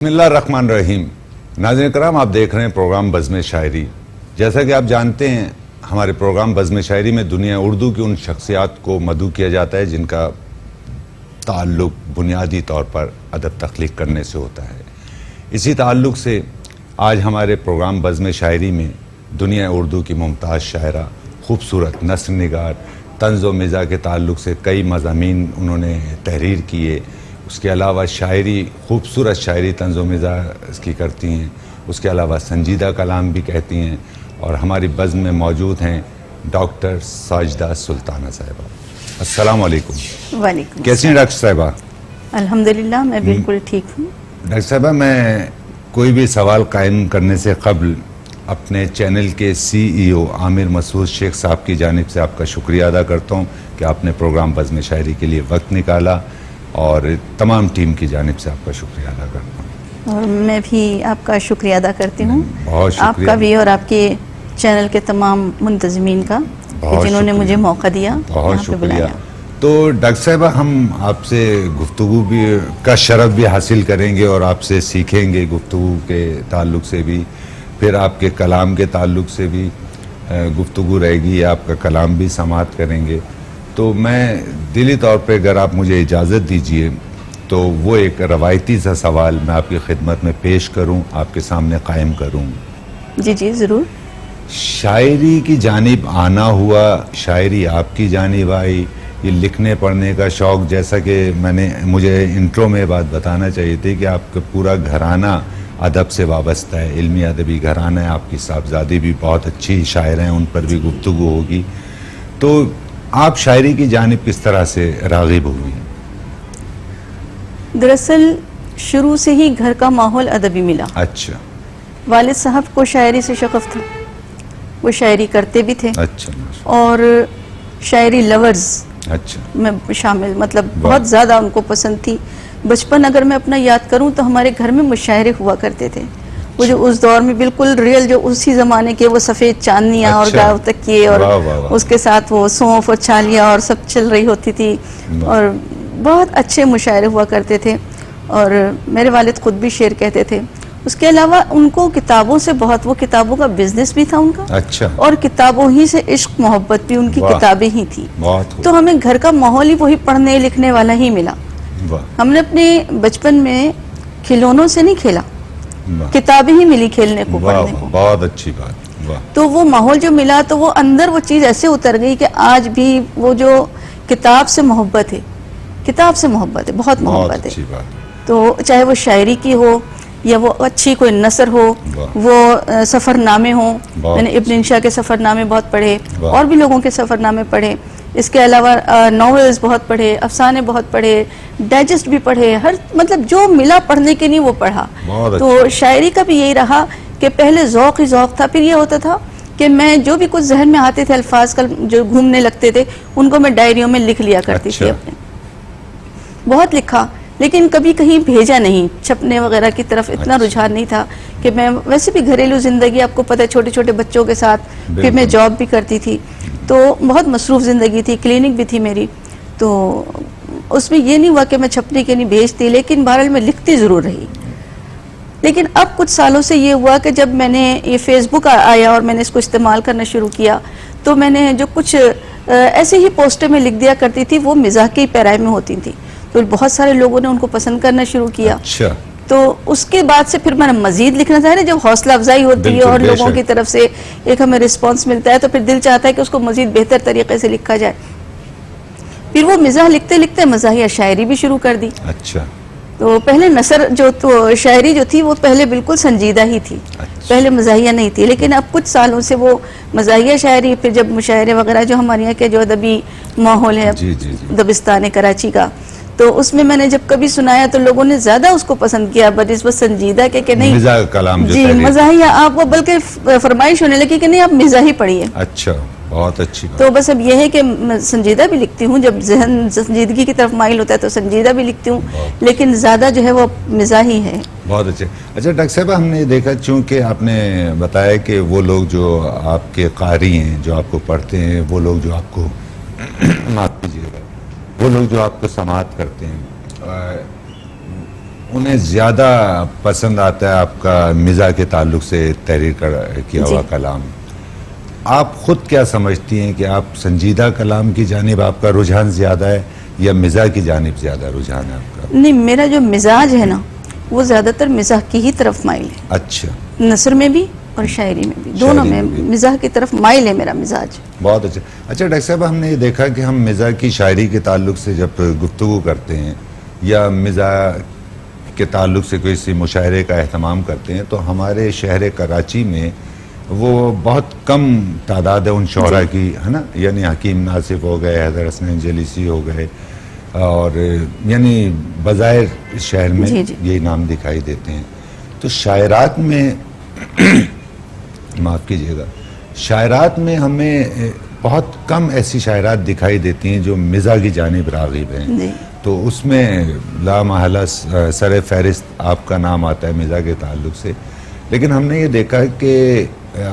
بسم اللہ الرحمن الرحیم. ناظرین کرام، آپ دیکھ رہے ہیں پروگرام بزم شاعری. جیسا کہ آپ جانتے ہیں، ہمارے پروگرام بزم شاعری میں دنیا اردو کی ان شخصیات کو مدعو کیا جاتا ہے جن کا تعلق بنیادی طور پر ادب تخلیق کرنے سے ہوتا ہے. اسی تعلق سے آج ہمارے پروگرام بزم شاعری میں دنیا اردو کی ممتاز شاعرہ، خوبصورت نثر نگار، طنز و مزاح کے تعلق سے کئی مضامین انہوں نے تحریر کیے. اس کے علاوہ شاعری، خوبصورت شاعری طنز و مزاح اس کی کرتی ہیں. اس کے علاوہ سنجیدہ کلام بھی کہتی ہیں. اور ہماری بزم میں موجود ہیں ڈاکٹر ساجدہ سلطانہ صاحبہ. السلام علیکم. وعلیکم. کیسی ہیں ڈاکٹر صاحبہ؟ الحمدللہ میں بالکل ٹھیک ہوں. ڈاکٹر صاحبہ، میں کوئی بھی سوال قائم کرنے سے قبل اپنے چینل کے CEO عامر مسعود شیخ صاحب کی جانب سے آپ کا شکریہ ادا کرتا ہوں کہ آپ نے پروگرام بزم شاعری کے لیے وقت نکالا، اور تمام ٹیم کی جانب سے آپ کا شکریہ ادا کرتا ہوں. اور میں بھی آپ کا شکریہ ادا کرتی ہوں. بہت شکریہ. آپ کا بھی اور آپ کے چینل کے تمام منتظمین کا جنہوں نے مجھے موقع دیا. بہت شکریہ. تو ڈاکٹر صاحبہ، ہم آپ سے گفتگو بھی کا شرف بھی حاصل کریں گے اور آپ سے سیکھیں گے گفتگو کے تعلق سے بھی، پھر آپ کے کلام کے تعلق سے بھی گفتگو رہے گی، آپ کا کلام بھی سماعت کریں گے. تو میں دلی طور پہ اگر آپ مجھے اجازت دیجئے تو وہ ایک روایتی سا سوال میں آپ کی خدمت میں پیش کروں، آپ کے سامنے قائم کروں. جی جی ضرور. شاعری کی جانب آنا ہوا، شاعری آپ کی جانب آئی، یہ لکھنے پڑھنے کا شوق، جیسا کہ مجھے انٹرو میں بات بتانا چاہیے تھی کہ آپ کا پورا گھرانہ ادب سے وابستہ ہے، علمی ادبی گھرانہ ہے. آپ کی صاحبزادی بھی بہت اچھی شاعر ہیں، ان پر بھی گفتگو ہوگی. تو آپ شاعری کی جانب کس طرح سے راغب ہوئی؟ دراصل شروع سے ہی گھر کا ماحول ادبی ملا. اچھا. والد صاحب کو شاعری سے شغف تھا، وہ شاعری کرتے بھی تھے. اچھا. اور شاعری لورز اچھا میں شامل، مطلب بہت زیادہ ان کو پسند تھی. بچپن اگر میں اپنا یاد کروں تو ہمارے گھر میں مشاعرے ہوا کرتے تھے. وہ جو اس دور میں بالکل ریئل، جو اسی زمانے کے وہ سفید چاندنیاں اور گاؤ تکیے اور اس کے ساتھ وہ سونف اور چھالیاں اور سب چل رہی ہوتی تھی، اور بہت اچھے مشاعرے ہوا کرتے تھے. اور میرے والد خود بھی شعر کہتے تھے. اس کے علاوہ ان کو کتابوں سے بہت، وہ کتابوں کا بزنس بھی تھا ان کا. اچھا. اور کتابوں ہی سے عشق محبت بھی ان کی کتابیں ہی تھی. تو ہمیں گھر کا ماحول ہی وہی پڑھنے لکھنے والا ہی ملا. ہم نے اپنے بچپن میں کھلونوں سے نہیں کھیلا، کتابیں ہی ملی کھیلنے کو، پڑھنے کو. بہت اچھی بات. تو وہ ماحول جو ملا تو وہ اندر وہ چیز ایسے اتر گئی کہ آج بھی وہ جو کتاب سے محبت ہے، کتاب سے محبت ہے، بہت محبت ہے. تو چاہے وہ شاعری کی ہو یا وہ اچھی کوئی نثر ہو، وہ سفر نامے ہوں. میں نے ابن انشا کے سفر نامے بہت پڑھے، اور بھی لوگوں کے سفر نامے پڑھے. اس کے علاوہ ناولز بہت پڑھے، افسانے بہت پڑھے، ڈائجسٹ بھی پڑھے، ہر مطلب جو ملا پڑھنے کے نہیں وہ پڑھا. تو شاعری کا بھی یہی رہا کہ پہلے ذوق ہی ذوق تھا. پھر یہ ہوتا تھا کہ میں جو بھی کچھ ذہن میں آتے تھے الفاظ کا جو گھومنے لگتے تھے ان کو میں ڈائریوں میں لکھ لیا کرتی تھی. اپنے بہت لکھا، لیکن کبھی کہیں بھیجا نہیں. چھپنے وغیرہ کی طرف اتنا رجحان نہیں تھا. کہ میں ویسے بھی گھریلو زندگی آپ کو پتہ ہے، چھوٹے چھوٹے بچوں کے ساتھ، پھر میں جاب بھی کرتی تھی، تو بہت مصروف زندگی تھی. کلینک بھی تھی میری، تو اس میں یہ نہیں ہوا کہ میں چھپنے کے نہیں بھیجتی، لیکن بہرحال میں لکھتی ضرور رہی. لیکن اب کچھ سالوں سے یہ ہوا کہ جب میں نے یہ فیس بک آیا اور میں نے اس کو استعمال کرنا شروع کیا، تو میں نے جو کچھ ایسے ہی پوسٹیں میں لکھ دیا کرتی تھی وہ مزاح کی پیرائی میں ہوتی تھی. تو بہت سارے لوگوں نے ان کو پسند کرنا شروع کیا. تو اس کے بعد سے پھر میں نے مزید لکھنا چاہا. جب حوصلہ افزائی ہوتی ہے اور لوگوں کی طرف سے ایک ہمیں رسپانس ملتا ہے تو پھر دل چاہتا ہے کہ اس کو مزید بہتر طریقے سے لکھا جائے. پھر وہ مزاح لکھتے لکھتے مزاحیہ شاعری بھی شروع کر دی. اچھا. تو پہلے نثر تو شاعری جو تھی وہ پہلے بالکل سنجیدہ ہی تھی، پہلے مزاحیہ نہیں تھی. لیکن اب کچھ سالوں سے وہ مزاحیہ شاعری، پھر جب مشاعرے وغیرہ جو ہمارے یہاں کے جو ادبی ماحول ہے دبستان کراچی کا، تو اس میں نے جب کبھی سنایا تو لوگوں نے زیادہ اس کو پسند کیا بنسبت سنجیدہ کہ نہیں جی مزاحیہ. آپ کو بلکہ فرمائش ہونے لگی کہ نہیں آپ مزاحی پڑھیے. اچھا، بہت اچھی بات. تو بس اب یہ ہے کہ سنجیدہ بھی لکھتی ہوں، جب ذہن سنجیدگی کی طرف مائل ہوتا ہے تو سنجیدہ بھی لکھتی ہوں، لیکن زیادہ جو ہے وہ مزاحی ہے. بہت اچھے. اچھا ڈاکٹر صاحب، ہم نے دیکھا چونکہ آپ نے بتایا کہ وہ لوگ جو آپ کے قاری ہیں، جو آپ کو پڑھتے ہیں، وہ لوگ جو آپ کو معاف کیجیے گا، وہ لوگ جو آپ کو سماعت کرتے ہیں، انہیں زیادہ پسند آتا ہے آپ کا مزاح کے تعلق سے تحریر کیا ہوا کلام. آپ خود کیا سمجھتی ہیں کہ آپ سنجیدہ کلام کی جانب آپ کا رجحان زیادہ ہے یا مزاح کی جانب زیادہ رجحان ہے آپ کا؟ نہیں، میرا جو مزاج ہے نا وہ زیادہ تر مزاح کی ہی طرف مائل ہے. اچھا. نثر میں بھی اور شاعری میں بھی، دونوں میں مزاح کی طرف مائل ہے میرا مزاج. بہت اچھا. اچھا ڈاکٹر صاحب، ہم نے یہ دیکھا کہ ہم مزاح کی شاعری کے تعلق سے جب گفتگو کرتے ہیں یا مزاح کے تعلق سے کوئی سی مشاعرے کا اہتمام کرتے ہیں تو ہمارے شہر کراچی میں وہ بہت کم تعداد ہے ان شعراء کی، ہے نا. یعنی حکیم ناصف ہو گئے، حیدر حسنین جلیسی ہو گئے، اور یعنی بظاہر شہر میں یہی نام دکھائی دیتے ہیں. تو شاعرات میں معاف کیجیے گا، شاعرات میں ہمیں بہت کم ایسی شاعرات دکھائی دیتی ہیں جو مزاح کی جانب راغب ہیں. تو اس میں لا محالہ سر فہرست آپ کا نام آتا ہے مزاح کے تعلق سے. لیکن ہم نے یہ دیکھا کہ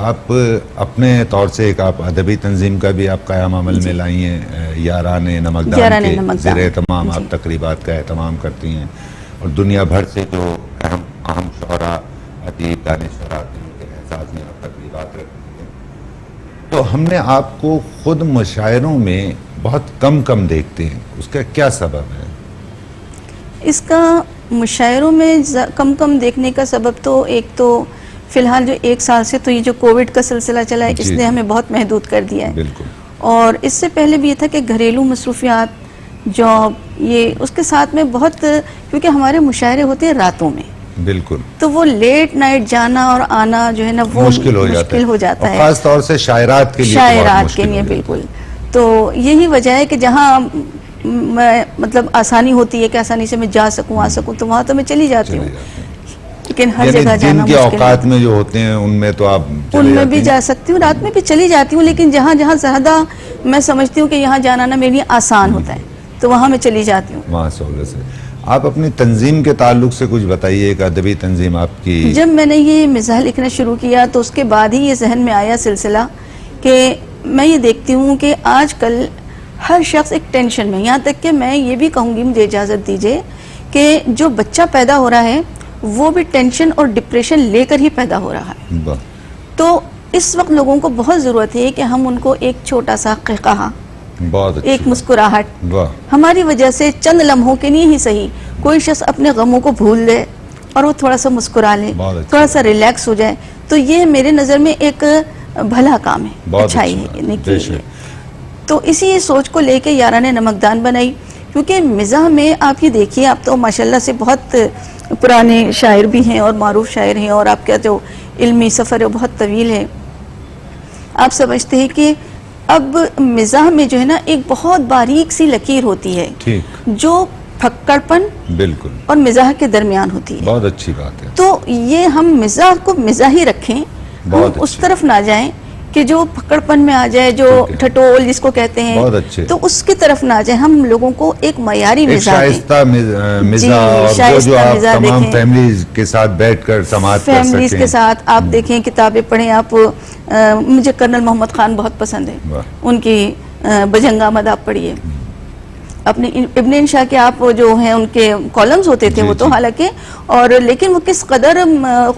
آپ اپنے طور سے ایک آپ ادبی تنظیم کا بھی آپ قیام عمل میں لائی ہیں، یاران نمکدان کے زیر اہتمام آپ تقریبات کا اہتمام کرتی ہیں، اور دنیا بھر سے جو اہم شعراء ادیب دانشور آتے ہیں ان کے احساس میں آپ تقریبات رکھتی ہیں. تو ہم نے آپ کو خود مشاعروں میں بہت کم دیکھتے ہیں، اس کا کیا سبب ہے؟ اس کا مشاعروں میں کم دیکھنے کا سبب تو ایک تو فی الحال جو 1 سال سے تو یہ جو کووڈ کا سلسلہ چلا ہے اس نے ہمیں بہت محدود کر دیا ہے. بالکل. اور اس سے پہلے بھی یہ تھا کہ گھریلو مصروفیات، جاب، یہ اس کے ساتھ میں بہت، کیونکہ ہمارے مشاعرے ہوتے ہیں راتوں میں. بالکل. تو وہ لیٹ نائٹ جانا اور آنا جو ہے نا وہ مشکل ہو جاتا ہے، خاص طور سے شاعرات کے لیے. بالکل. تو یہی وجہ ہے کہ جہاں مطلب آسانی ہوتی ہے کہ آسانی سے میں جا سکوں آ سکوں تو وہاں تو میں چلی جاتی ہوں. لیکن ہر جگہ جانا مشکل ہے. اوقات میں جو ہوتے ہیں ان میں تو آپ ان میں بھی جا سکتی ہوں، رات میں بھی چلی جاتی ہوں، لیکن جہاں زیادہ میں سمجھتی ہوں کہ یہاں جانا نا میرے لیے آسان ہوتا ہے تو وہاں میں چلی جاتی ہوں. وہاں سہولت سے. آپ اپنی تنظیم کے تعلق سے کچھ بتائیے، ایک ادبی تنظیم آپ کی. جب میں نے یہ مزاح لکھنا شروع کیا تو اس کے بعد ہی یہ ذہن میں آیا سلسلہ کہ میں یہ دیکھتی ہوں کہ آج کل ہر شخص ایک ٹینشن میں، یہاں تک کہ میں یہ بھی کہوں گی، مجھے اجازت دیجیے، کہ جو بچہ پیدا ہو رہا ہے وہ بھی ٹینشن اور ڈپریشن لے کر ہی پیدا ہو رہا ہے. تو اس وقت لوگوں کو بہت ضرورت ہے کہ ہم ان کو ایک چھوٹا سا قہقہا، ایک مسکراہٹ، ہماری وجہ سے چند لمحوں کے لیے ہی صحیح کوئی شخص اپنے غموں کو بھول لے اور وہ تھوڑا سا مسکرا لے، تھوڑا سا ریلیکس ہو جائے، تو یہ میرے نظر میں ایک بھلا کام ہے، اچھائی ہے، نیکی ہے. تو اسی سوچ کو لے کے یاران نمکدان بنائی. کیونکہ مزاح میں آپ یہ دیکھیے، آپ تو ماشاءاللہ سے بہت پرانے شاعر بھی ہیں اور معروف شاعر ہیں، اور آپ کا جو علمی سفر ہے بہت طویل ہے. آپ سمجھتے ہیں کہ اب مزاح میں جو ہے نا ایک بہت باریک سی لکیر ہوتی ہے جو پھکڑ پن بالکل اور مزاح کے درمیان ہوتی ہے. بہت اچھی بات ہے. تو یہ ہم مزاح کو مزاحی رکھیں، ہم اس طرف نہ جائیں کہ جو پکڑ پن میں آ جائے، جو ٹھٹول جس کو کہتے ہیں، تو اس کی طرف نہ جائیں. ہم لوگوں کو ایک معیاری مزاح دیں، شائستہ مزاح، اور جو آپ تمام فیملیز کے ساتھ بیٹھ کر سماعت کر سکیں. فیملیز کے ساتھ آپ دیکھیں، کتابیں پڑھیں. آپ مجھے کرنل محمد خان بہت پسند ہے، ان کی بجنگ آمد آپ پڑھیے. اپنے ابن انشاء کے آپ جو ہیں ان کے کالمز ہوتے تھے وہ تو حالانکہ، اور لیکن وہ کس قدر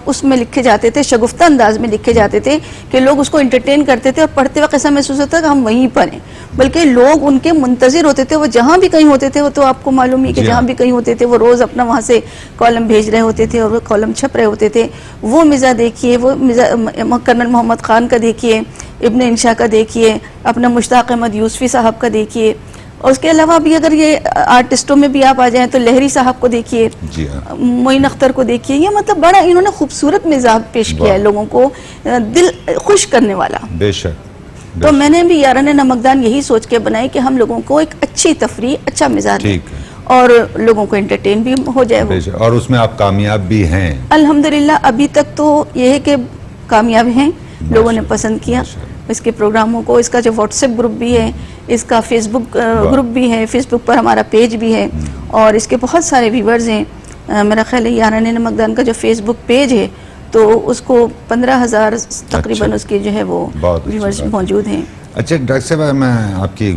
اس میں لکھے جاتے تھے، شگفتہ انداز میں لکھے جاتے تھے کہ لوگ اس کو انٹرٹین کرتے تھے، اور پڑھتے وقت ایسا محسوس ہوتا کہ ہم وہیں پر ہیں، بلکہ لوگ ان کے منتظر ہوتے تھے. وہ جہاں بھی کہیں ہوتے تھے، وہ تو آپ کو معلوم ہی کہ جہاں بھی کہیں ہوتے تھے وہ روز اپنا وہاں سے کالم بھیج رہے ہوتے تھے اور وہ کالم چھپ رہے ہوتے تھے. وہ مزاح دیکھیے، وہ کرنل محمد خان کا دیکھیے، ابن انشاء کا دیکھیے، اپنا مشتاق احمد یوسفی صاحب کا دیکھیے. اور اس کے علاوہ بھی اگر یہ آرٹسٹوں میں بھی آپ آ جائیں تو لہری صاحب کو دیکھیے، معین اختر کو دیکھیے. یہ مطلب بڑا انہوں نے خوبصورت مزاح پیش کیا ہے، لوگوں کو دل خوش کرنے والا. بے شک. تو میں نے بھی یاران نمکدان یہی سوچ کے بنائی کہ ہم لوگوں کو ایک اچھی تفریح، اچھا مزاح دیں اور لوگوں کو انٹرٹین بھی ہو جائے. اور اس میں آپ کامیاب بھی ہیں الحمدللہ. ابھی تک تو یہ ہے کہ کامیاب ہیں، لوگوں نے پسند کیا اس کے پروگراموں کو. اس کا جو واٹس ایپ گروپ بھی ہے، اس کا فیس بک گروپ بھی ہے، فیس بک پر ہمارا پیج بھی ہے، اور اس کے بہت سارے ویورز ہیں. میرا خیال ہے یاران نمکدان کا جو فیس بک پیج ہے تو اس کو 15,000 تقریباً اس کے جو ہے وہ ویورز موجود ہیں. اچھا ڈاکٹر صاحب، میں آپ کی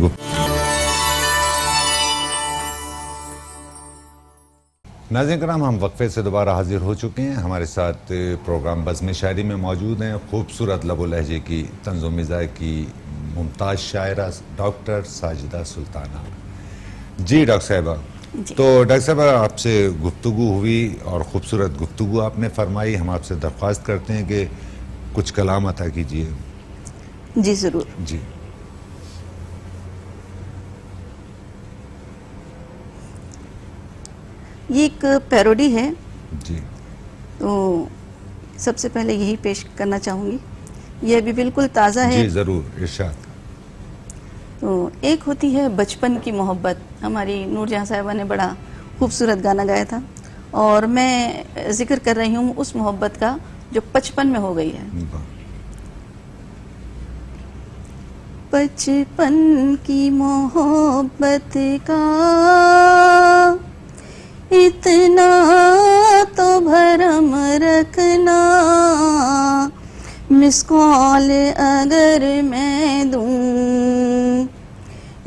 ناظرین کرام، ہم وقفے سے دوبارہ حاضر ہو چکے ہیں. ہمارے ساتھ پروگرام بزم شاعری میں موجود ہیں خوبصورت لب و لہجے کی طنز و مزاح کی ممتاز شاعرہ ڈاکٹر ساجدہ سلطانہ. جی ڈاکٹر صاحبہ، تو ڈاکٹر صاحبہ آپ سے گفتگو ہوئی اور خوبصورت گفتگو آپ نے فرمائی. ہم آپ سے درخواست کرتے ہیں کہ کچھ کلام عطا کیجیے. جی ضرور. جی یہ ایک پیروڈی ہے، جی تو سب سے پہلے یہی پیش کرنا چاہوں گی. یہ ابھی بالکل تازہ ہے. جی ضرور، ارشاد. تو ایک ہوتی ہے بچپن کی محبت. ہماری نور جہاں صاحبہ نے بڑا خوبصورت گانا گایا تھا، اور میں ذکر کر رہی ہوں اس محبت کا جو بچپن میں ہو گئی ہے. بچپن کی محبت کا اتنا تو بھرم رکھنا، مس کال اگر میں دوں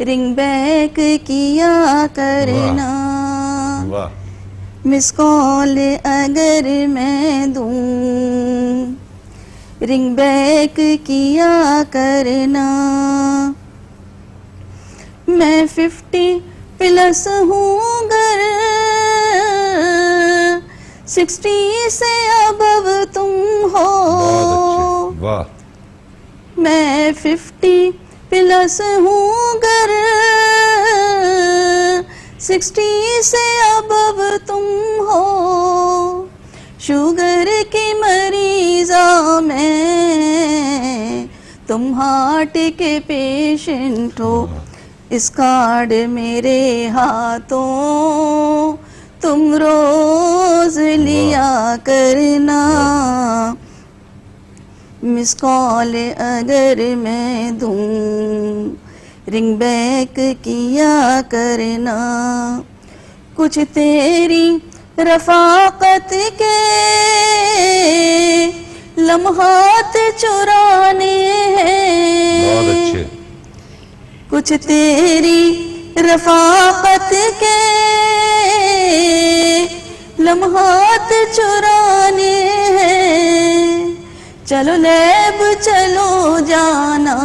رنگ بیک کیا کرنا. واہ. مس کال اگر میں دوں رنگ بیک کیا کرنا. میں 50+ ہوں گر 60 سے ابو تم ہو. واہ. میں 50+ ہوں گر 60 سے ابو تم ہو. شوگر کی مریضہ میں تم ہارٹ کے پیشنٹ ہو. اس کارڈ میرے ہاتھوں تم روز لیا کرنا. مس کال اگر میں دوں رنگ بیک کیا کرنا. کچھ تیری رفاقت کے لمحات چرانے ہیں. کچھ تیری رفاقت کے لمحات چرانے ہیں. چلو لیب چلو جانا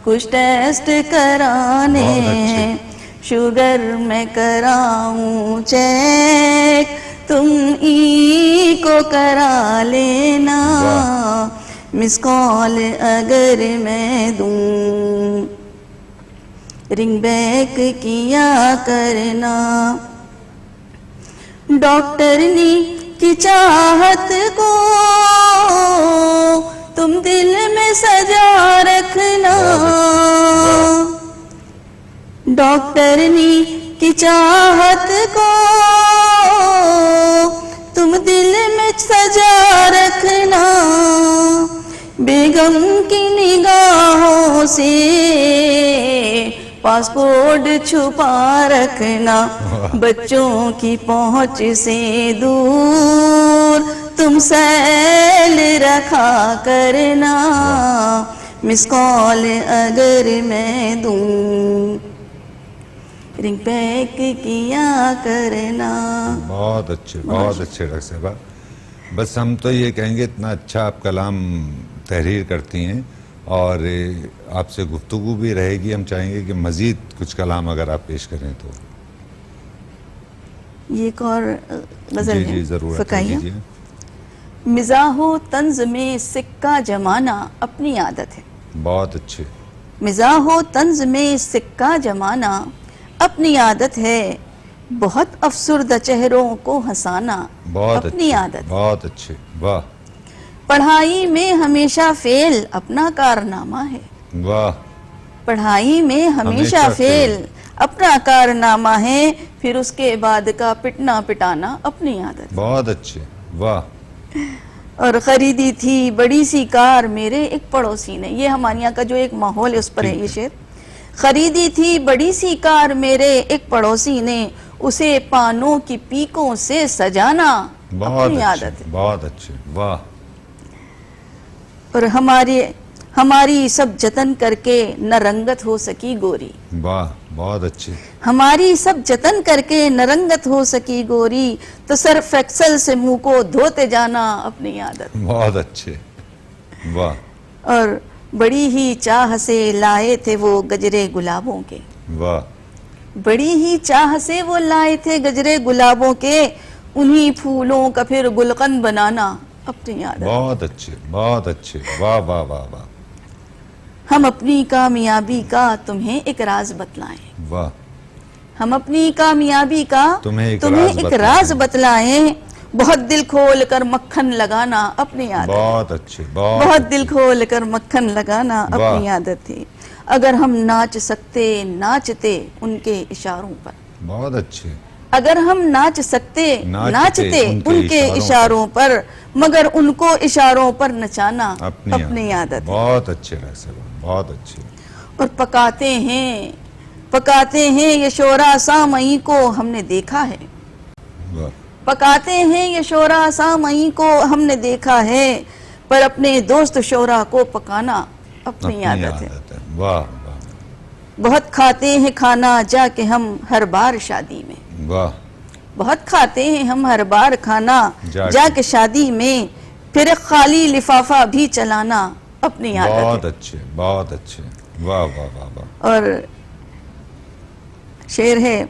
کچھ ٹیسٹ کرانے ہیں. شوگر میں کراؤں چیک تم ای کو کرا لینا. مس کال اگر میں دوں رنگ بیک کیا کرنا. ڈاکٹرنی کی چاہت کو تم دل میں سجا رکھنا. ڈاکٹرنی کی چاہت کو تم دل میں سجا رکھنا. بیگم کی نگاہوں سے پاسپورٹ چھپا رکھنا. بچوں کی پہنچ سے دور تم سیل رکھا کرنا. مس کال اگر میں دوں رنگ بیک کیا کرنا. بہت اچھے، بہت اچھے ڈاکٹر صاحبہ. بس ہم تو یہ کہیں گے اتنا اچھا آپ کلام تحریر کرتی ہیں، اور آپ سے گفتگو بھی رہے گی. ہم چاہیں گے کہ مزید کچھ کلام اگر آپ پیش کریں تو. یہ ایک اور غزل ہے. جی ضرور فقاہیہ. مزاح و طنز میں سکہ جمانا اپنی عادت ہے. بہت اچھے. مزاح و طنز میں سکہ جمانا اپنی عادت ہے. بہت افسردہ چہروں کو ہنسانا اپنی عادت. بہت اچھے. واہ. پڑھائی میں ہمیشہ فیل اپنا کارنامہ ہے. واہ. پڑھائی میں ہمیشہ فیل اپنا کارنامہ ہے. پھر اس کے بعد کا پٹنا پٹانا اپنی عادت. بہت اچھے. واہ. اور خریدی تھی بڑی سی کار میرے ایک پڑوسی نے. یہ ہمارے یہاں کا جو ایک ماحول ہے اس پر ہے یہ شعر. خریدی تھی بڑی سی کار میرے ایک پڑوسی نے. اسے پانوں کی پیکوں سے سجانا اپنی عادت ہے. بہت اچھے. واہ. اور ہمارے ہماری سب جتن کر کے نہ رنگت ہو سکی گوری. واہ بہت اچھے. ہماری سب جتن کر کے نہ رنگت ہو سکی گوری تو صرف ایکسل سے منہ کو دھوتے جانا اپنی عادت. بہت اچھے. واہ. اور بڑی ہی چاہ سے لائے تھے وہ گجرے گلابوں کے. واہ. بڑی ہی چاہ سے وہ لائے تھے گجرے گلابوں کے انہی پھولوں کا پھر گلقن بنانا اپنی عادت. بہت اچھے بہت اچھے. واہ واہ واہ واہ. ہم اپنی کامیابی کا تمہیں ایک راز بتلائیں. واہ. ہم اپنی کامیابی کا تمہیں ایک راز بتلائیں بہت دل کھول کر مکھن لگانا اپنی عادت. بہت اچھے. بہت دل کھول کر مکھن لگانا اپنی عادت تھی. اگر ہم ناچ سکتے ناچتے ان کے اشاروں پر. بہت اچھے. اگر ہم ناچ سکتے ناچتے ان کے اشاروں پر مگر ان کو اشاروں پر نچانا اپنی عادت. بہت اچھے بہت اچھے. اور پکاتے ہیں یہ شورا سامعی کو ہم نے دیکھا ہے. پکاتے ہیں یہ شورا سامعی کو ہم نے دیکھا ہے پر اپنے دوست شورا کو پکانا اپنی عادت ہے. واہ. بہت کھاتے ہیں کھانا جا کے ہم ہر بار شادی میں. واہ. بہت کھاتے ہیں ہم ہر بار کھانا جا کے شادی میں پھر ایک خالی لفافہ بھی چلانا اپنی عادت ہے. بہت اچھے بہت اچھے. واہ واہ واہ واہ. اور شعر ہے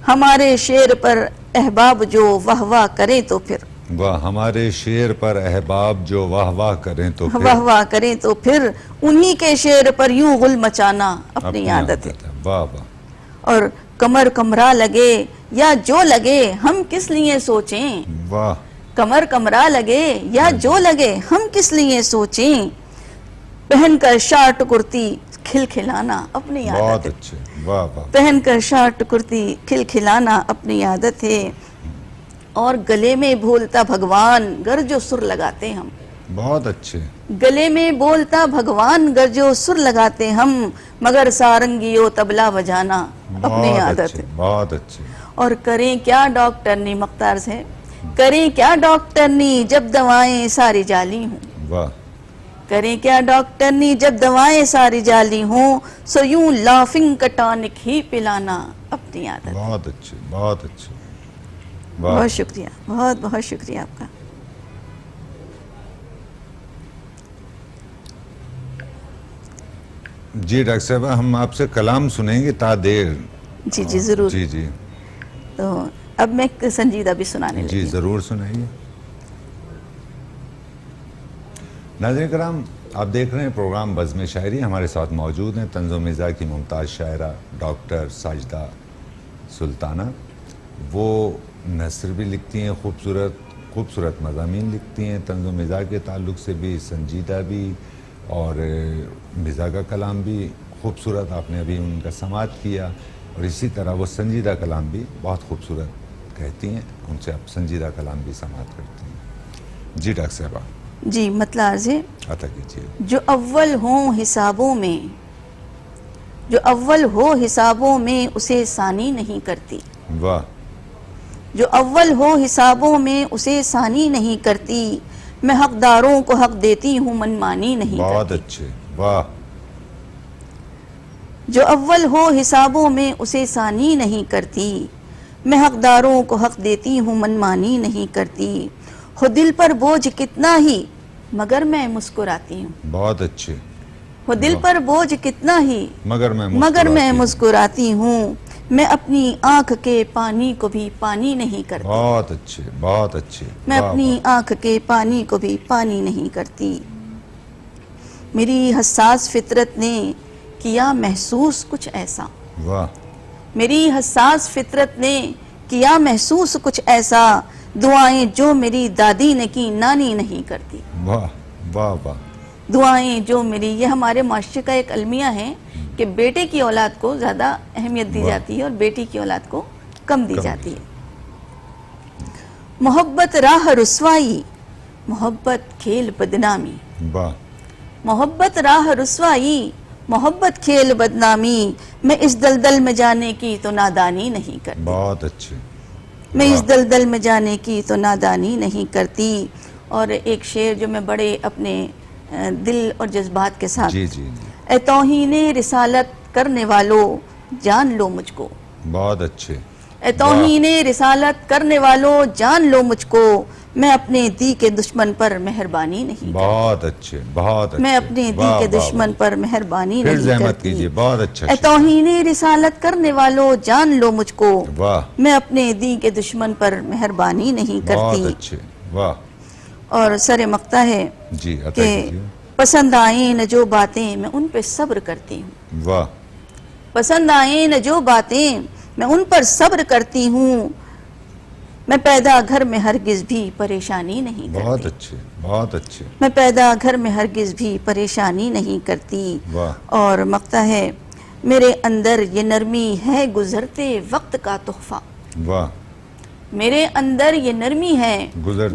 ہمارے شعر پر احباب جو واہ واہ کریں تو پھر. واہ. ہمارے شعر پر احباب جو واہ واہ کریں تو پھر. واہ واہ کریں تو پھر انہی کے شعر پر یوں غل مچانا اپنی عادت ہے. واہ واہ. اور کمر کمرہ لگے یا جو لگے ہم کس لیے سوچیں. واہ. کمر کمرہ لگے یا جو لگے ہم کس لیے سوچیں پہن کر شارٹ کرتی کھل کھلانا اپنی عادت. بہت اچھے. واہ واہ. پہن کر شارٹ کرتی کھل کھلانا اپنی عادت ہے. اور گلے میں بولتا بھگوان گر جو سر لگاتے ہم. بہت اچھے. گلے میں بولتا بھگوان گر جو سر لگاتے ہم مگر سارنگی و تبلا بجانا اپنی عادت ہے. بہت اچھے. اور کریں کیا ڈاکٹرنی مختار سے کریں کیا ڈاکٹرنی جب دوائیں ساری جعلی ہوں. واہ. کریں کیا ڈاکٹرنی جب دوائیں ساری جعلی ہوں سو یوں لافنگ کا ٹانک ہی پلانا اپنی عادت. بہت اچھے بہت اچھے. بہت شکریہ بہت بہت شکریہ آپ کا. جی ڈاکٹر صاحب ہم آپ سے کلام سنیں گے تا دیر. جی جی ضرور. جی جی. تو اب میں سنجیدہ بھی سنانے لگی. جی ضرور سنائیے. ناظرین کرام آپ دیکھ رہے ہیں پروگرام بزم شاعری. ہمارے ساتھ موجود ہیں طنز و مزاح کی ممتاز شاعرہ ڈاکٹر ساجدہ سلطانہ. وہ نثر بھی لکھتی ہیں خوبصورت مضامین لکھتی ہیں طنز و مزاح کے تعلق سے بھی سنجیدہ بھی اور مزاح کا کلام بھی خوبصورت. آپ نے ابھی ان کا سماعت کیا اور اسی طرح وہ سنجیدہ کلام بھی بہت خوبصورت کہتی ہیں. ان سے آپ سنجیدہ کلام بھی سماعت کرتے ہیں. جی ڈاکٹر صاحبہ. جی مطلب عرض ہے عطا کیجیے. جو اول ہو حسابوں میں اسے ثانی نہیں کرتی. واہ. جو اول ہو حسابوں میں اسے ثانی نہیں کرتی میں حقداروں کو حق دیتی ہوں منمانی نہیں کرتی. بہت اچھے. واہ. جو اول ہو حسابوں میں اسے ثانی نہیں کرتی میں حقداروں کو حق دیتی ہوں منمانی نہیں کرتی. ہو دل پر بوجھ کتنا ہی مگر میں مسکراتی ہوں. بہت اچھے. ہو دل پر بوجھ کتنا ہی مگر میں مسکراتی ہوں میں اپنی آنکھ کے پانی کو بھی پانی نہیں کرتی. بہت اچھے بہت اچھے. میں اپنی آنکھ کے پانی کو بھی پانی نہیں کرتی. میری حساس فطرت نے کیا محسوس کچھ ایسا. واہ. میری حساس فطرت نے کیا محسوس کچھ ایسا دعائیں جو میری دادی نے کی نانی نہیں کرتی. واہ واہ واہ. دعائیں جو میری یہ ہمارے معاشرے کا ایک المیہ ہے کہ بیٹے کی اولاد کو زیادہ اہمیت دی جاتی ہے اور بیٹی کی اولاد کو کم دی جاتی ہے. محبت راہ رسوائی محبت کھیل بدنامی. واہ. محبت راہ رسوائی محبت کھیل بدنامی میں اس دلدل میں جانے کی تو نادانی نہیں کرتی. بہت اچھے. میں اس دلدل میں جانے کی تو نادانی نہیں کرتی. اور ایک شعر جو میں بڑے اپنے دل اور جذبات کے ساتھ. جی جی جی اے توہین رسالت کرنے والوں جان لو مجھ کو. بہت اچھے. اے توہین رسالت کرنے والوں جان لو مجھ کو. میں اپنے دی کے دشمن پر مہربانی نہیں کرتی. بہت اچھے بہت اچھے. میں اپنے دی کے دشمن پر مہربانی پھر نہیں زحمت کرتی. کیجیے. بہت اچھا. اے توہین رسالت کرنے والوں جان لو مجھ کو. واہ. میں اپنے دی کے دشمن پر مہربانی نہیں کرتی. بہت اچھے. واہ. اور سر مقطع ہے جی عطا کہ کیجیے. پسند آئیں نہ جو باتیں میں ان پہ صبر کرتی ہوں. واہ. پسند آئیں نہ جو باتیں میں ان پر صبر کرتی ہوں. میں پیدا گھر میں ہرگز بھی پریشانی نہیں کرتی. بہت اچھے بہت اچھے. میں پیدا گھر میں ہرگز بھی پریشانی نہیں کرتی. واہ. اور مقطع ہے میرے اندر یہ نرمی ہے گزرتے وقت کا تحفہ. واہ. میرے اندر یہ نرمی ہے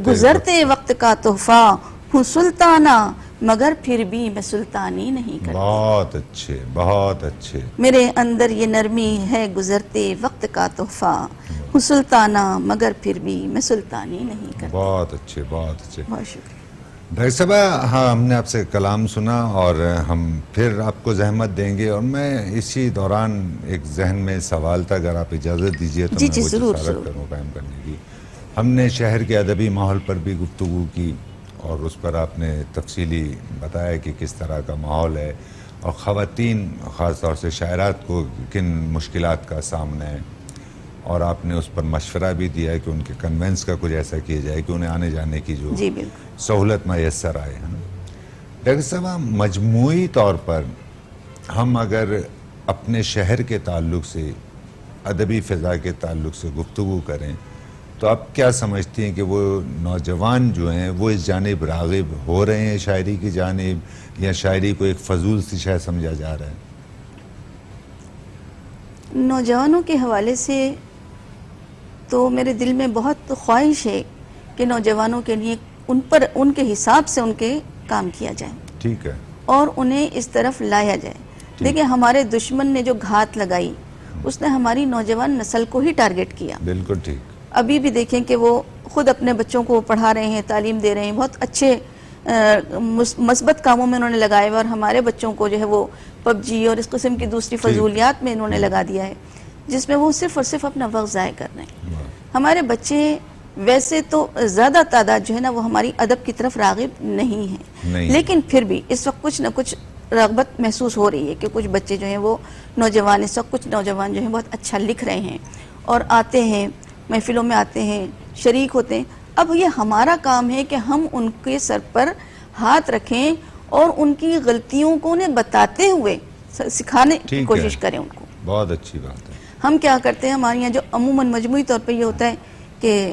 گزرتے وقت کا تحفہ. ہوں سلطانہ مگر پھر بھی میں سلطانی نہیں کرتی. بہت اچھے بہت اچھے. میرے اندر یہ نرمی ہے گزرتے وقت کا تحفہ. ہوں سلطانہ مگر پھر بھی میں سلطانی نہیں کرتی. بہت اچھے بہت اچھے. بہت شکریہ. ڈاکٹر صاحب ہاں ہم نے آپ سے کلام سنا اور ہم پھر آپ کو زحمت دیں گے اور میں اسی دوران ایک ذہن میں سوال تھا اگر آپ اجازت دیجئے تو جی میں جی وہ ضرور جسارت ضرور. کروں قائم کرنے کی. ہم نے شہر کے ادبی ماحول پر بھی گفتگو کی اور اس پر آپ نے تفصیلی بتایا کہ کس طرح کا ماحول ہے اور خواتین خاص طور سے شاعرات کو کن مشکلات کا سامنا ہے اور آپ نے اس پر مشورہ بھی دیا ہے کہ ان کے کنونس کا کچھ ایسا کیا جائے کہ انہیں آنے جانے کی جو جی بالکل سہولت میسر آئے. ہے نا ڈاکٹر صاحب مجموعی طور پر ہم اگر اپنے شہر کے تعلق سے ادبی فضا کے تعلق سے گفتگو کریں تو آپ کیا سمجھتی ہیں کہ وہ نوجوان جو ہیں وہ اس جانب راغب ہو رہے ہیں شاعری کی جانب یا شاعری کو ایک فضول سی شے سمجھا جا رہا ہے؟ نوجوانوں کے حوالے سے تو میرے دل میں بہت خواہش ہے کہ نوجوانوں کے لیے ان کے حساب سے ان کے کام کیا جائے. ٹھیک ہے. اور انہیں اس طرف لایا جائے. دیکھیں ہمارے دشمن نے جو گھات لگائی اس نے ہماری نوجوان نسل کو ہی ٹارگٹ کیا. بالکل ٹھیک. ابھی بھی دیکھیں کہ وہ خود اپنے بچوں کو پڑھا رہے ہیں تعلیم دے رہے ہیں بہت اچھے مثبت کاموں میں انہوں نے لگائے ہوئے اور ہمارے بچوں کو جو ہے وہ پب جی اور اس قسم کی دوسری فضولیات میں انہوں نے لگا دیا ہے جس میں وہ صرف اور صرف اپنا وقت ضائع کر رہے ہیں. ہمارے بچے ویسے تو زیادہ تعداد جو ہے نا وہ ہماری ادب کی طرف راغب نہیں ہیں لیکن پھر بھی اس وقت کچھ نہ کچھ رغبت محسوس ہو رہی ہے کہ کچھ بچے جو ہیں وہ نوجوان اس وقت کچھ نوجوان جو ہیں بہت اچھا لکھ رہے ہیں اور آتے ہیں محفلوں میں آتے ہیں شریک ہوتے ہیں. اب یہ ہمارا کام ہے کہ ہم ان کے سر پر ہاتھ رکھیں اور ان کی غلطیوں کو انہیں بتاتے ہوئے سکھانے کی کوشش کریں ان کو. بہت اچھی بات ہے. ہم کیا کرتے ہیں ہمارے یہاں جو عموماً مجموعی طور پہ یہ ہوتا ہے کہ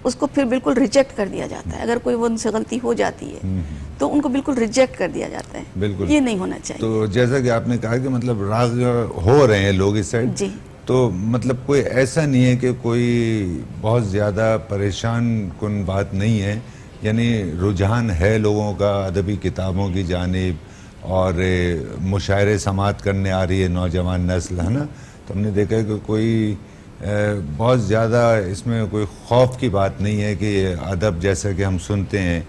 اس کو پھر بالکل ریجیکٹ کر دیا جاتا ہے. اگر کوئی ان سے غلطی ہو جاتی ہے تو ان کو بالکل ریجیکٹ کر دیا جاتا ہے. بالکل یہ نہیں ہونا چاہیے. تو جیسا کہ آپ نے کہا کہ مطلب راغب ہو رہے ہیں لوگ اس سائڈ جی تو مطلب کوئی ایسا نہیں ہے کہ کوئی بہت زیادہ پریشان کن بات نہیں ہے یعنی رجحان ہے لوگوں کا ادبی کتابوں کی جانب اور مشاعرے سماعت کرنے آ رہی ہے نوجوان نسل ہے نا. تو ہم نے دیکھا ہے کہ کوئی بہت زیادہ اس میں کوئی خوف کی بات نہیں ہے کہ ادب جیسا کہ ہم سنتے ہیں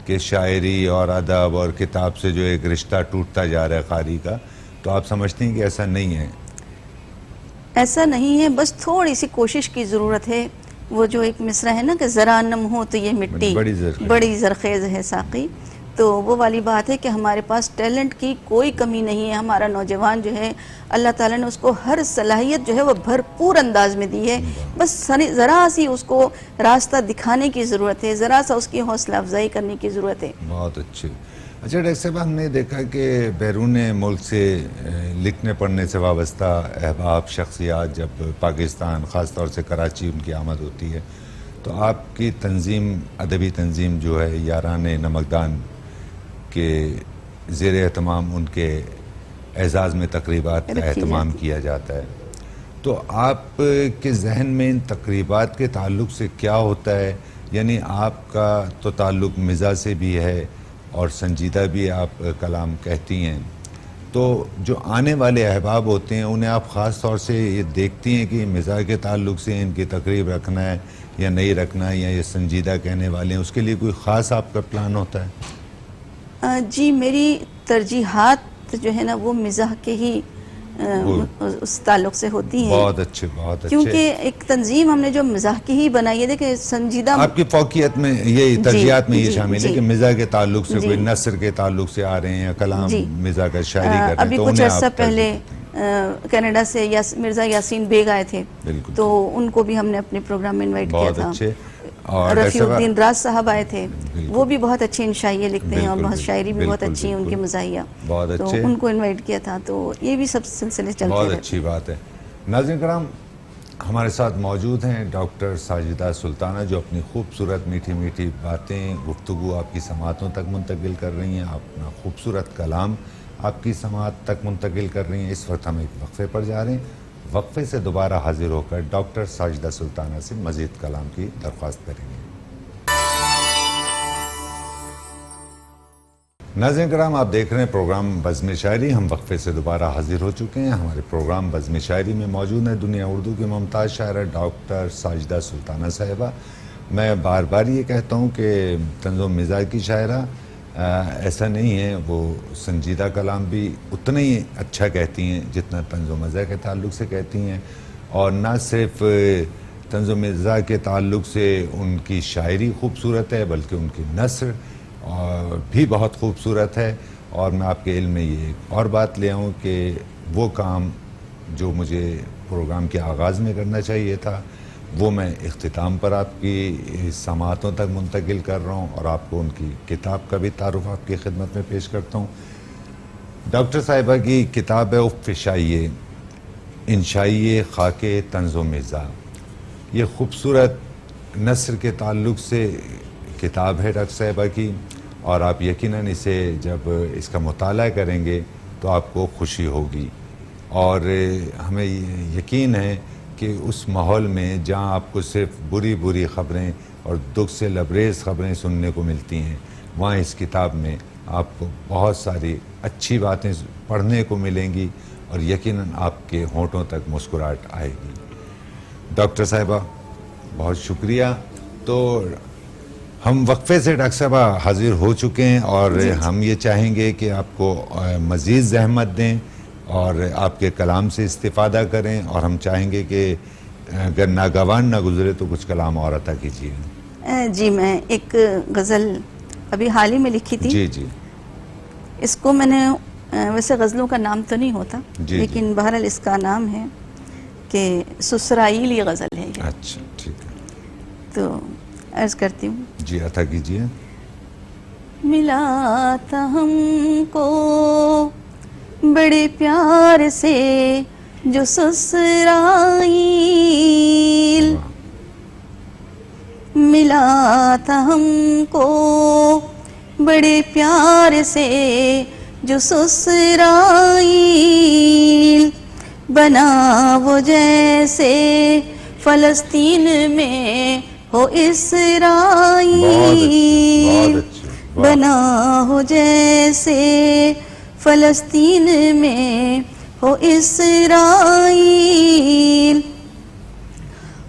کہ شاعری اور ادب اور کتاب سے جو ایک رشتہ ٹوٹتا جا رہا ہے قاری کا تو آپ سمجھتے ہیں کہ ایسا نہیں ہے؟ ایسا نہیں ہے بس تھوڑی سی کوشش کی ضرورت ہے. وہ جو ایک مصرع ہے نا کہ ذرا نم ہو تو یہ مٹی بڑی زرخیز ہے ساقی تو وہ والی بات ہے کہ ہمارے پاس ٹیلنٹ کی کوئی کمی نہیں ہے. ہمارا نوجوان جو ہے اللہ تعالیٰ نے اس کو ہر صلاحیت جو ہے وہ بھرپور انداز میں دی ہے. بس ذرا سی اس کو راستہ دکھانے کی ضرورت ہے ذرا سا اس کی حوصلہ افزائی کرنے کی ضرورت ہے. بہت اچھے. اچھا ڈاکٹر صاحب ہم نے دیکھا کہ بیرون ملک سے لکھنے پڑھنے سے وابستہ احباب شخصیات جب پاکستان خاص طور سے کراچی ان کی آمد ہوتی ہے تو آپ کی تنظیم ادبی تنظیم جو ہے یاران نمکدان کے زیر اہتمام ان کے اعزاز میں تقریبات کا اہتمام کیا جاتا ہے. تو آپ کے ذہن میں ان تقریبات کے تعلق سے کیا ہوتا ہے؟ یعنی آپ کا تو تعلق مزاح سے بھی ہے اور سنجیدہ بھی آپ کلام کہتی ہیں تو جو آنے والے احباب ہوتے ہیں انہیں آپ خاص طور سے یہ دیکھتی ہیں کہ مزاح کے تعلق سے ان کی تقریب رکھنا ہے یا نہیں رکھنا ہے یا یہ سنجیدہ کہنے والے ہیں اس کے لیے کوئی خاص آپ کا پلان ہوتا ہے؟ جی میری ترجیحات جو ہے نا وہ مزاح کے ہی اس تعلق سے ہوتی ہیں. بہت اچھے بہت اچھے. کیونکہ ایک تنظیم ہم نے جو مزاح کی ہی بنائی ہے. دیکھیں سنجیدہ آپ کی فوقیت میں یہ ترجیحات میں یہ شامل ہے کہ مزاح کے تعلق سے کوئی نثر کے تعلق سے آ رہے ہیں یا کلام مزاح کا شاعری کر رہے ہیں. ابھی کچھ عرصہ پہلے کینیڈا سے مرزا یاسین بیگ آئے تھے, تو ان کو بھی ہم نے اپنے پروگرام میں انوائٹ کیا تھا. اور رفیع الدین راز صاحب آئے تھے, وہ بھی بہت اچھے انشائیے لکھتے ہیں اور بہت شاعری بھی بہت اچھی ہیں ان کے مزاحیہ, تو ان کو انوائٹ کیا تھا. تو یہ بھی سب سلسلے چلتے رہتے ہیں. بہت اچھی بات ہے. ناظرین کرام, ہمارے ساتھ موجود ہیں ڈاکٹر ساجدہ سلطانہ, جو اپنی خوبصورت میٹھی میٹھی باتیں گفتگو آپ کی سماعتوں تک منتقل کر رہی ہیں, اپنا خوبصورت کلام آپ کی سماعت تک منتقل کر رہی ہیں. اس وقت ہم ایک وقفے پر جا رہے ہیں. وقفے سے دوبارہ حاضر ہو کر ڈاکٹر ساجدہ سلطانہ سے مزید کلام کی درخواست کریں گے. ناظرین کرام, آپ دیکھ رہے ہیں پروگرام بزم شاعری. ہم وقفے سے دوبارہ حاضر ہو چکے ہیں. ہمارے پروگرام بزم شاعری میں موجود ہیں دنیا اردو کی ممتاز شاعرہ ڈاکٹر ساجدہ سلطانہ صاحبہ. میں بار بار یہ کہتا ہوں کہ طنز و مزاح کی شاعرہ ایسا نہیں ہے, وہ سنجیدہ کلام بھی اتنا ہی اچھا کہتی ہیں جتنا طنز و مزاح کے تعلق سے کہتی ہیں. اور نہ صرف طنز و مزاح کے تعلق سے ان کی شاعری خوبصورت ہے, بلکہ ان کی نثر بھی بہت خوبصورت ہے. اور میں آپ کے علم میں یہ ایک اور بات لے آؤں کہ وہ کام جو مجھے پروگرام کے آغاز میں کرنا چاہیے تھا, وہ میں اختتام پر آپ کی سماعتوں تک منتقل کر رہا ہوں, اور آپ کو ان کی کتاب کا بھی تعارف آپ کی خدمت میں پیش کرتا ہوں. ڈاکٹر صاحبہ کی کتاب ہے اف شائیے انشائیے خاک طنز و مزاح. یہ خوبصورت نثر کے تعلق سے کتاب ہے ڈاکٹر صاحبہ کی, اور آپ یقیناً اسے جب اس کا مطالعہ کریں گے تو آپ کو خوشی ہوگی. اور ہمیں یقین ہے کہ اس ماحول میں جہاں آپ کو صرف بری بری خبریں اور دکھ سے لبریز خبریں سننے کو ملتی ہیں, وہاں اس کتاب میں آپ کو بہت ساری اچھی باتیں پڑھنے کو ملیں گی, اور یقیناً آپ کے ہونٹوں تک مسکراہٹ آئے گی. ڈاکٹر صاحبہ بہت شکریہ. تو ہم وقفے سے ڈاکٹر صاحبہ حاضر ہو چکے ہیں, اور ہم یہ چاہیں گے کہ آپ کو مزید زحمت دیں اور آپ کے کلام سے استفادہ کریں, اور ہم چاہیں گے کہ اگر ناگوان نہ گزرے تو کچھ کلام اور عطا کیجیے. جی میں ایک غزل ابھی حال ہی میں لکھی تھی. جی جی. اس کو میں نے ویسے غزلوں کا نام تو نہیں ہوتا, لیکن بہرحال اس کا نام ہے کہ سسرائیلی غزل ہے یہ. اچھا ٹھیک ہے. تو عرض کرتی ہوں. جی عطا کیجیے. ملا تھا ہم کو بڑے پیار سے جو سسرائیل, ملا تھا ہم کو بڑے پیار سے جو سسرائیل, بنا وہ جیسے فلسطین میں ہو اسرائیل, بنا ہو جیسے فلسطین میں ہو اسرائیل.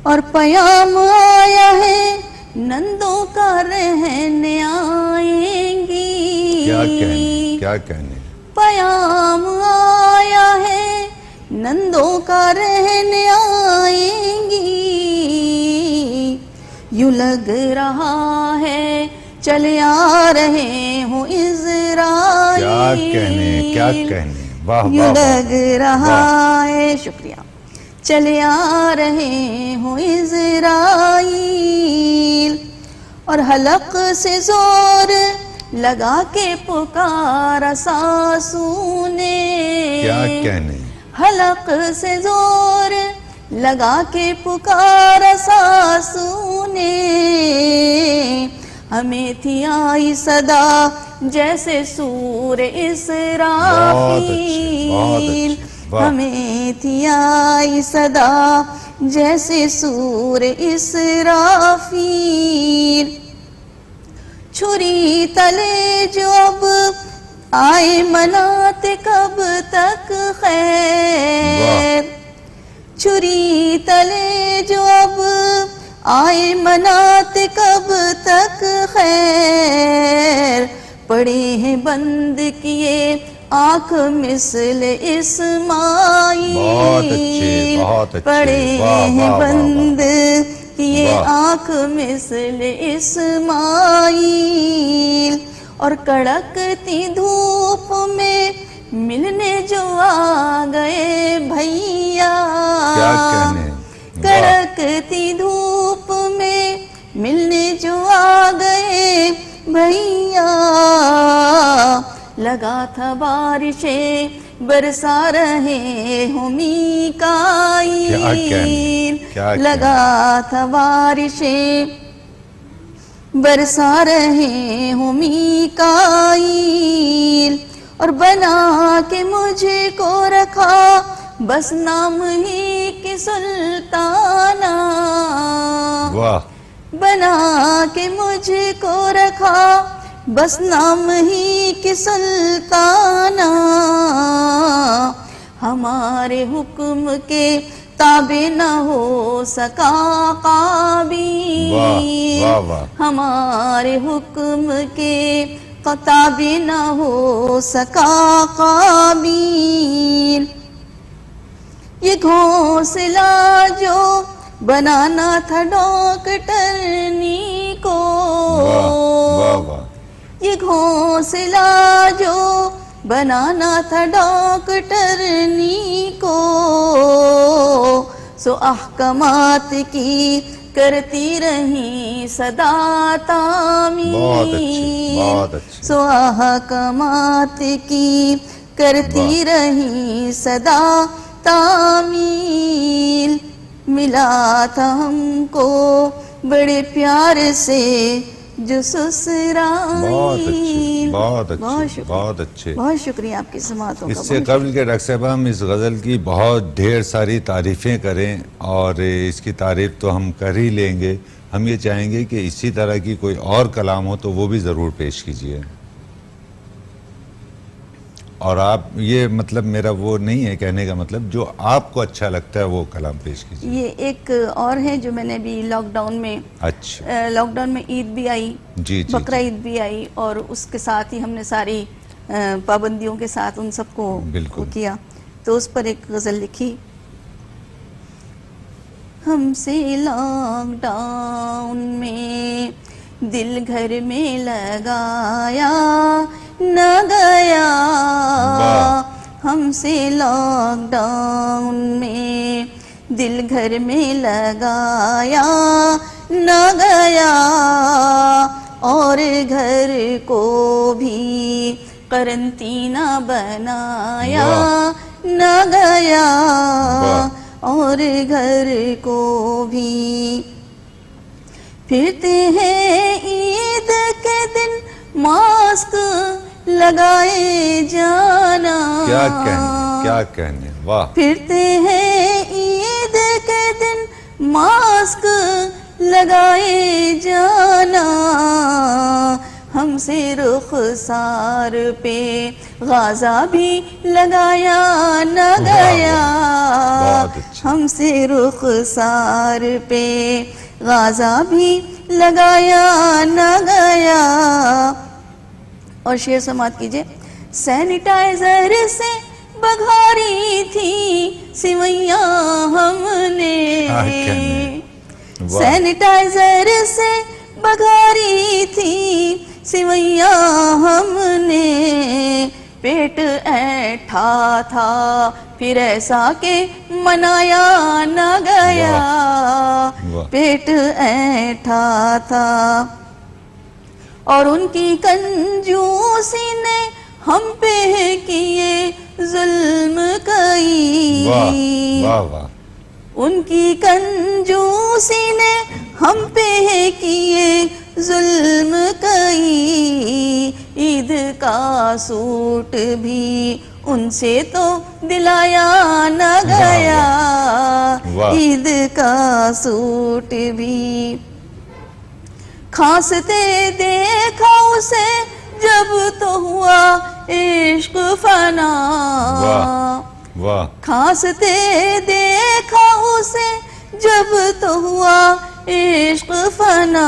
اور پیام آیا ہے نندوں کا رہنے آئیں گی. کیا کہنے. پیام آیا ہے نندوں کا رہنے آئیں گی. یوں لگ رہا ہے چلے آ رہے ہوں اسرائیل. کیا کہنے. واہ یوں لگ رہا ہے, شکریہ, چلے آ رہے ہوں اسرائیل. اور حلق سے زور لگا کے پکارا ساسوں نے. کیا کہنے. حلق سے زور لگا کے پکارا ساسوں نے. ہمیں تھی آئی صدا جیسے سور اسرافیل. ہمیں تھی آئی صدا جیسے سور اسرافیل. چھری تلے جو اب آئے مناتے کب تک خیر. چھری تلے جو اب آئے مناتے کب تک خیر. پڑے ہیں بند کیے آنکھ مثل اسماعیل، بہت اچھے، پڑے ہیں بند کیے واہ۔ آنکھ مثل اسماعیل، اور کڑکتی دھوپ میں ملنے جو آ گئے بھیا، کیا کہنے، کڑکتی دھوپ میں ملنے جو آ گئے بھیا، لگا تھا بارشیں برسا رہے ہوں میکائیل، لگا تھا بارشیں برسا رہے ہوں میکائیل، اور بنا کے مجھے کو رکھا بس نام ہی کی سلطانہ، واہ، بنا کے مجھے کو رکھا بس نام ہی کی سلطانہ، ہمارے حکم کے تابع نہ ہو سکا قابیل، ہمارے حکم کے تابع نہ ہو سکا قابیل، یہ گھونسلہ جو بنانا تھا ڈاکٹرنی کو، یہ گھونسلہ جو بنانا تھا ڈاکٹرنی کو، سو احکامات کی کرتی رہی صدا تعمیل، سو احکامات کی کرتی رہی صدا تعمیل، ملا تھا ہم کو بڑے پیار سے جو سسرائیل۔ بہت اچھے، بہت شکریہ آپ کی سماعتوں کا۔ اس سے قبل کہ ڈاکٹر صاحب ہم اس غزل کی بہت ڈھیر ساری تعریفیں کریں، اور اس کی تعریف تو ہم کر ہی لیں گے، ہم یہ چاہیں گے کہ اسی طرح کی کوئی اور کلام ہو تو وہ بھی ضرور پیش کیجیے، اور آپ یہ مطلب میرا وہ نہیں ہے کہنے کا مطلب، جو آپ کو اچھا لگتا ہے وہ کلام پیش کیجیے۔ یہ ایک اور ہے جو میں نے ابھی لاک ڈاؤن میں، اچھا، لاک ڈاؤن میں عید بھی آئی، بقرہ عید بھی آئی، اور اس کے ساتھ ہی ہم نے ساری پابندیوں کے ساتھ ان سب کو کیا، تو اس پر ایک غزل لکھی، ہم سے لاک ڈاؤن میں دل گھر میں لگایا نہ گیا، ہم سے لاک ڈاؤن میں دل گھر میں لگایا نہ گیا، اور گھر کو بھی قرنطینہ بنایا نہ گیا، اور گھر کو بھی پھرتے ہیں عید کے دن ماسک لگائے جانا، کیا کہنے، واہ، پھرتے ہیں عید کے دن ماسک لگائے جانا، ہم سے رخسار پہ غازہ بھی لگایا نہ گیا، ہم سے رخسار پہ غازہ بھی لگایا نہ گیا، اور شعر سماعت کیجئے، سینیٹائزر سے بگھاری تھی سوئیاں ہم نے، سینیٹائزر سے بگھاری تھی سوئیاں ہم نے، پیٹ ایٹھا تھا پھر ایسا کہ منایا نہ گیا، پیٹ ایٹھا تھا، اور ان کی کنجوسی نے ہم پہ کیے ظلم کئی، ان کی کنجوسی نے ہم پہ کیے ظلم کئی، عید کا سوٹ بھی ان سے تو دلایا نہ گیا، عید کا سوٹ بھی کھانستے دیکھا اسے جب تو ہوا عشق فنا، کھانستے دیکھا اسے جب تو ہوا عشق فنا،